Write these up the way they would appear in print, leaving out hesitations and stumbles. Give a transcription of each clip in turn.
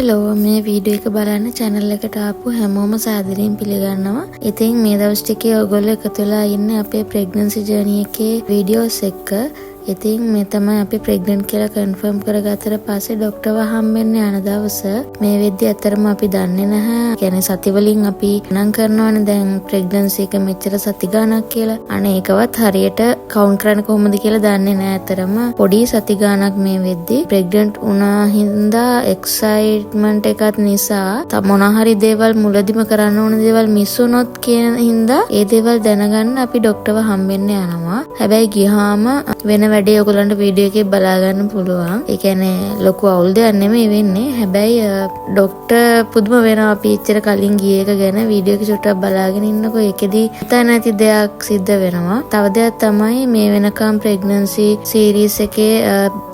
Hello මේ video එක බලන්න channel එකට ආපු හැමෝම සාදරයෙන් පිළිගන්නවා. ඉතින් මේ දවස් ටිකේ ඔයගොල්ලෝ එකතු වෙලා ඉන්නේ අපේ pregnancy journey එකේ videos එක්ක. ඉතින් මේ තමයි අපි pregnant කියලා confirm කරගත්තට පස්සේ ડોක්ටර්ව හම්බෙන්න යන දවස. මේ වෙද්දි ඇත්තරම අපි දන්නේ නැහැ. කියන්නේ සති වලින් අපි ගණන් කරනවානේ දැන් pregnancy එක මෙච්චර සති ගණනක් කියලා. අනේ ඒකවත් හරියට count කරන්න කොහොමද කියලා දන්නේ නැහැ. ඇත්තරම පොඩි සති ගණනක් මේ වෙද්දි pregnant වුණා හින්දා excitement එකත් නිසා මොන හරි දේවල් මුලදිම කරන්න ඕන දේවල් මිස් වුණොත් කියන හින්දා ඒ දේවල් දැනගන්න අපි ડોක්ටර්ව හම්බෙන්න යනවා. හැබැයි ගියාම වෙන වැඩේ ඔයගලන්ට වීඩියෝ එකේ බලා ගන්න පුළුවන්. ඒ කියන්නේ ලොකු අවුල් දෙයක් නෙමෙයි වෙන්නේ. හැබැයි ડોක්ටර් පුදුම වෙනවා අපි ඉච්චර කලින් ගිය එක ගැන වීඩියෝ එක චුට්ටක් බලාගෙන ඉන්නකො ඒකෙදි හිතා නැති දෙයක් සිද්ධ වෙනවා. තව දෙයක් තමයි මේ වෙනකම් pregnancy series එකේ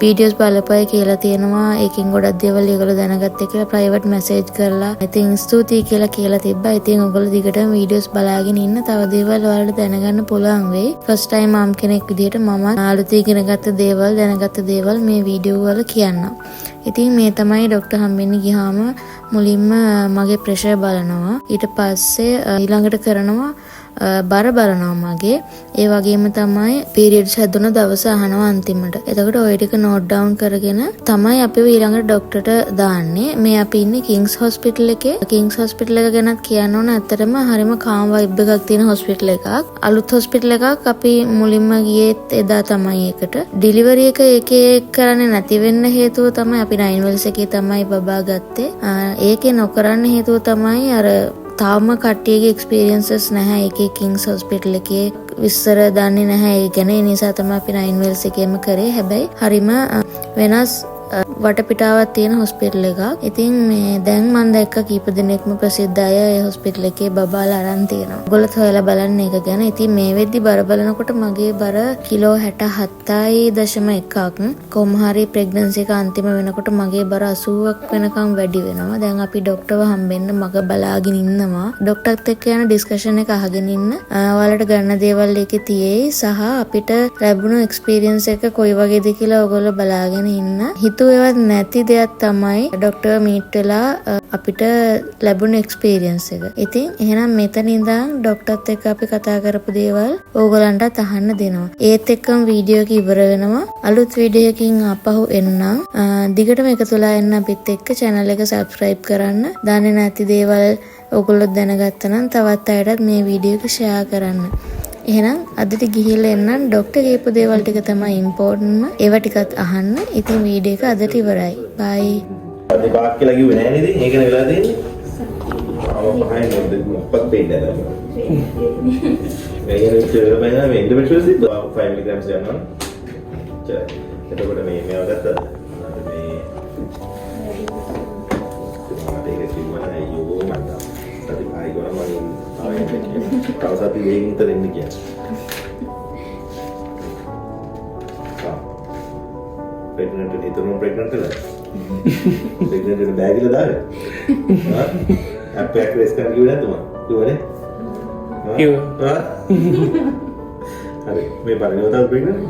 වීඩියෝස් බලපෑ කියලා තියෙනවා. ඒකෙන් ගොඩක් දේවල් ඒගොල්ලෝ දැනගත්තේ කියලා ප්‍රයිවට් මැසේජ් කරලා ඉතින් ස්තුතියි කියලා තිබ්බා. ඉතින් ඔයගොල්ලෝ දිගටම වීඩියෝස් බලාගෙන ඉන්න තව දේවල් ඔයාලට දැනගන්න පුළුවන් වෙයි. ෆස්ට් ටයිම් මම කෙනෙක් විදිහට මම අලුතින් ඉගෙනගත්ත දේවල් දැනගත්ත දේවල් මේ වීඩියෝ වල කියන්නම්. ඉතින් මේ තමයි ડોක්ටර් හම්බෙන්න ගියාම මුලින්ම මගේ ප්‍රෙෂර් බලනවා. ඊට පස්සේ ඊළඟට කරනවා බර බලනවා මගේ. ඒ වගේම තමයි පීරියඩ්ස් හැදුන දවස අහනවා අන්තිමට. එතකොට ඔය ටික නෝට් ඩවුන් කරගෙන තමයි අපි ඊළඟට ડોක්ටර්ට දාන්නේ. මේ අපි ඉන්නේ කිංස් හොස්පිටල් එකේ. කිංස් හොස්පිටල් එක ගැනත් කියන්න ඕන. ඇත්තටම හරිම කාම් වයිබ් එකක් තියෙන හොස්පිටල් එකක්. අලුත් හොස්පිටල් එකක් අපි මුලින්ම ගියේත් එදා තමයි ඒකට. ඩිලිවරි එක එකේ කරන්නේ නැති වෙන්න හේතුව තමයි අපි 9 වෙල්ස් එකේ තමයි බබා ගත්තේ. ඒකේ නොකරන්න හේතුව තමයි අර තාම කට්ටියගේ එක්ස්පීරියන්සස් නැහැ ඒකේ කිංස් හොස්පිටල් එකේ විස්තර දන්නේ නැහැ. ඒ ගැන ඒ නිසා තමයි අපි 9 වෙල්ස් එකේම කරේ. හැබැයි හරිම වෙනස් වටපිටාවක් තියෙන හොස්පිටල් එකක්. ඉතින් මේ දැන් මම දැක්ක කීප දෙනෙක්ම ප්‍රසිද්ධ අය ඒ හොස්පිටල් එකේ බබාලා අරන් තියෙනවා. ඔයගොල්ලෝ හොයලා බලන්න ඒක ගැන. ඉතින් මේ වෙද්දි බර බලනකොට මගේ බර කිලෝ 67.1ක්. කොහොම හරි pregnancy එක අන්තිම වෙනකොට මගේ බර 80ක් වෙනකම් වැඩි වෙනවා. දැන් අපි ડોක්ටර්ව හම්බෙන්න මග බලාගෙන ඉන්නවා. ડોක්ටර්ත් එක්ක යන ඩිස්කෂන් එක අහගෙන ඉන්න. ඔයාලට ගන්න දේවල් එකේ තියෙයි සහ අපිට ලැබුණු එක්ස්පීරියන්ස් එක කොයි වගේද කියලා ඔයගොල්ලෝ බලාගෙන ඉන්න. හිතුවේවත් නැති දෙයක් තමයි ડોක්ටර් මීට් වෙලා අපිට ලැබුණ එක්ස්පීරියන්ස් එක. ඉතින් එහෙනම් මෙතන ඉඳන් ડોක්ටර්ත් එක්ක අපි කතා කරපු දේවල් ඕගලන්ටත් අහන්න දෙනවා. ඒත් එක්කම වීඩියෝ එක ඉවර වෙනවා. අලුත් වීඩියෝ එකකින් ආපහු එන්නම්. දිගටම එකතුලා එන්න අපිත් එක්ක channel එක subscribe කරන්න. දන්නේ නැති දේවල් ඕගොල්ලෝ දැනගත්තා නම් තවත් අයටත් මේ වීඩියෝ එක share කරන්න. එහෙනම් අදට ගිහිල්ලා එන්නම්. ડોක්ටර් කියපු දේවල් ටික තමයි ඉම්පෝටන්ට්ම. ඒවා ටිකත් අහන්න. ඉතින් වීඩියෝ එක අදට ඉවරයි. බයි. අද බාක් කියලා කිව්වේ නෑ නේද? ඒකනේ වෙලා තියෙන්නේ. ආව පහයි මොකක්ද දෙන්නේ නැහැ. මේකේ ඉතින් වෙන මේ ඉන්ඩිවිජුවල්ස් 5 මිලිග්‍රෑම්ස් ගන්නවා. එතකොට මේ මේව ගත්තා. මේ ඒක කිව්වම අයියෝ මන්ද. සති පහයි ගොඩක් මම කවසත් වේගින් තරෙන්න කියන්නේ. pregnant වෙන හිතනවා pregnant වෙලා. pregnant වෙන බෑග් එක දාගෙන. අප් එක රේස් කරන්න කිව්වේ නැද්ද මම? කිව්වනේ. කිව්වා. හරි මේ බලන්නේ උදේ pregnant.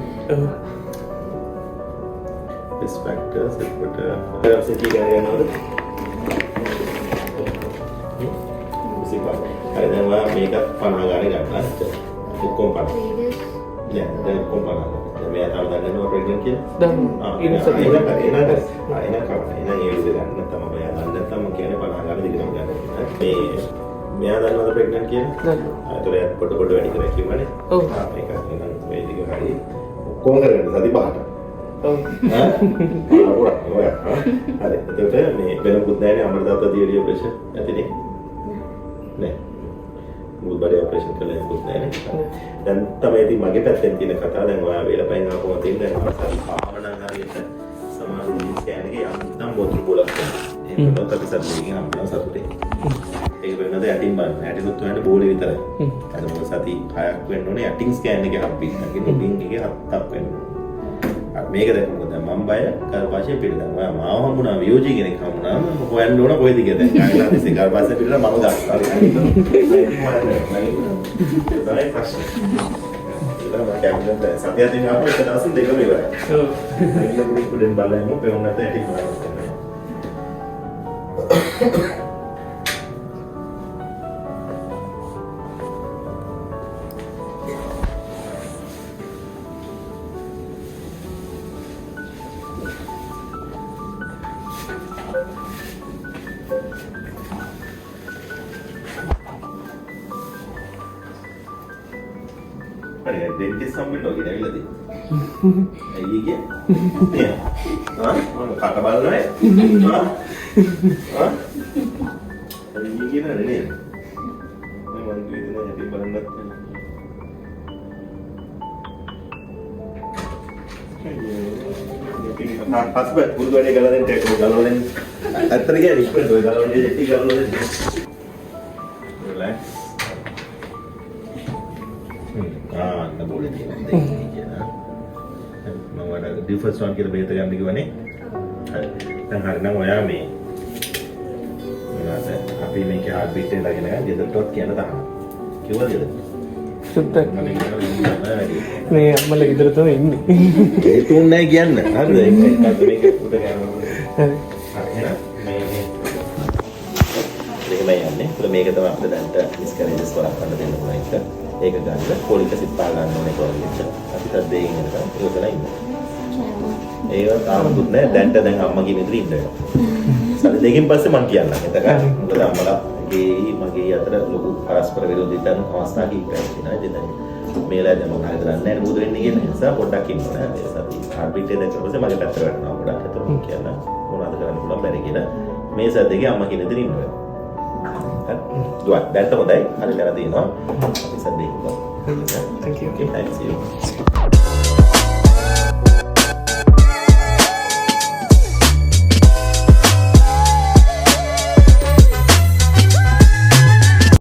risk factors එකට අප්සෙටි ගන්නවද? හරි දැන් ඔයා මේක 50 ගානේ ගන්නවා. ඔක්කොම 50. දැන් ඔක්කොම 50. දැන් මෙයා තාම දන්නවද ප්‍රෙග්නන්ට් කියලා? දන්නවා. එන ඒ විදිහට ගන්න තමයි මෙයා දන්නේ නැත්නම් මම කියන්නේ 50 ගානේ දිගටම ගන්න. මෙයා දන්නවද ප්‍රෙග්නන්ට් කියලා? දන්නවා. ඒතකොට පොඩ වැඩි කරලා කිව්වනේ. ඔව්. මේක එහෙනම් මේ දිග හරි ඔක්කොම කරගන්න සති පහට. ඔව්. හරි. එතකොට මේ වෙන පුත් නැහැ නේ අමරදාත දියලිය ප්‍රෙෂර් ඇතිනේ. නෑ. මුල් බඩේ ඔපරේෂන් කළා නේද නැහැ. දැන් තමයි ඉතින් මගේ පැත්තෙන් තියෙන කතාව. දැන් ඔයා වේලපයින් ආපුවම තියෙන දැන් මාසාරි භාවනා හරියට සමාන ස්කෑන් එකේ යන්තම් බොතුරු බෝලක් කරනවා. ඒක උනත් අපි සතුටින් හම්බුනා සතුටේ. ඒක වෙනද යටින් බලන්න. යටිනුත් වෙන්නේ බෝලේ විතරයි. අද මොකද සති 6ක් වෙන්න ඕනේ යටින් ස්කෑන් එකේ හම්බෙන්න. ඒක උඩින් එකේ 7ක් වෙන්න ඕනේ. මේක දැක්කම දැන් මම බය කරපාෂේ පිළිදම්. ඔයා මාව හම්බුනා වියෝජී කෙනෙක් හම්බුනාම හොයන්න ඕන කොහෙද කියලා. දැන් කායිලා තිස්සේ කරපාෂේ පිළිදම් මම ගත්තා. ඒක ප්‍රශ්න. ඒක මම කැමති සතිය දින ආපහු එක දවසින් දෙකම ඉවරයි. ඔව්. ඒක පුඩින් බලන්න පෙවුනත් ඇටි කරනවා. අනේ දෙන්ටිස් සම්බෙන්න ඔය ඉඳලා තියෙන්නේ. ඇයි කිය? මම කට බලනවා. ඇයි කියන නේ? මම වේදනාව හැටි බලන්නත්. හස්බ පුරුදු වැඩේ ගලලා දෙන්න ඒක ගලවලා දෙන්න. ඇත්තට කියන්නේ ඉක්මනට ඔය ගලවන්නේ දෙටි ගලවලා දෙන්න. රිලැක්ස්. නබෝලේ තියෙනවා කියලා. මම වඩා ඩිෆර්ස් වන් කියලා බේත ගන්න කිව්වනේ. හරි. දැන් හරිනම් ඔයා මේ මොනවාද අපි මේකේ හાર્ට් බීට් එක දාගෙන ගන්න ගෙදරටවත් කියන්න දාන්න. කිව්වද ගෙදර? සුත්තක් මම කියනවා මේ අම්මලා ගෙදර තමයි ඉන්නේ. ඒ තුන් නැහැ කියන්න. හරිද? ඒකත් මේක උඩ ගන්නවා. හරි. හරි. මේකමයි යන්නේ. මේක තමයි අපිට දැන්ට මිස්කරේජස් වලක් ගන්න දෙන්න පුළුවන් එක. ඒක ගන්න පොලික සිත් පා ගන්න ඕනේ කොහොමද? අපි තත් දෙයින් එනකම් ඉවසලා ඉන්න. ඒව තාම දුක් නැහැ. දැන් අම්මගේ මෙතන ඉන්න වෙනවා. සති දෙකකින් පස්සේ මම කියන්නම්. එතකොට මොකද අම්මලාගේ මගේ අතර ලොකු පරස්පර විරෝධීතාවන අවස්ථා කීපයක් තියෙනවා. ඉතින් මේලා දැන් මම හරියට දන්නේ නැහැ මොකද වෙන්නේ කියන නිසා පොඩ්ඩක් ඉන්න ඕනේ. ඒ සති හાર્ට් බීට් එක දැක්ක පස්සේ මගේ පැත්තට වැටෙනවා ගොඩක්. ඒතකොට මම කියන්න මොනවද කරන්න පුළුවන් බැරි කියලා. මේ සද්දේගේ අම්මා කියන දේ ඉන්න වෙනවා. දුවත් දැන්ට හොඳයි. හරි කරලා තියෙනවා. අපි සද්දේ ඉන්නවා. Thank you. Okay, thanks you.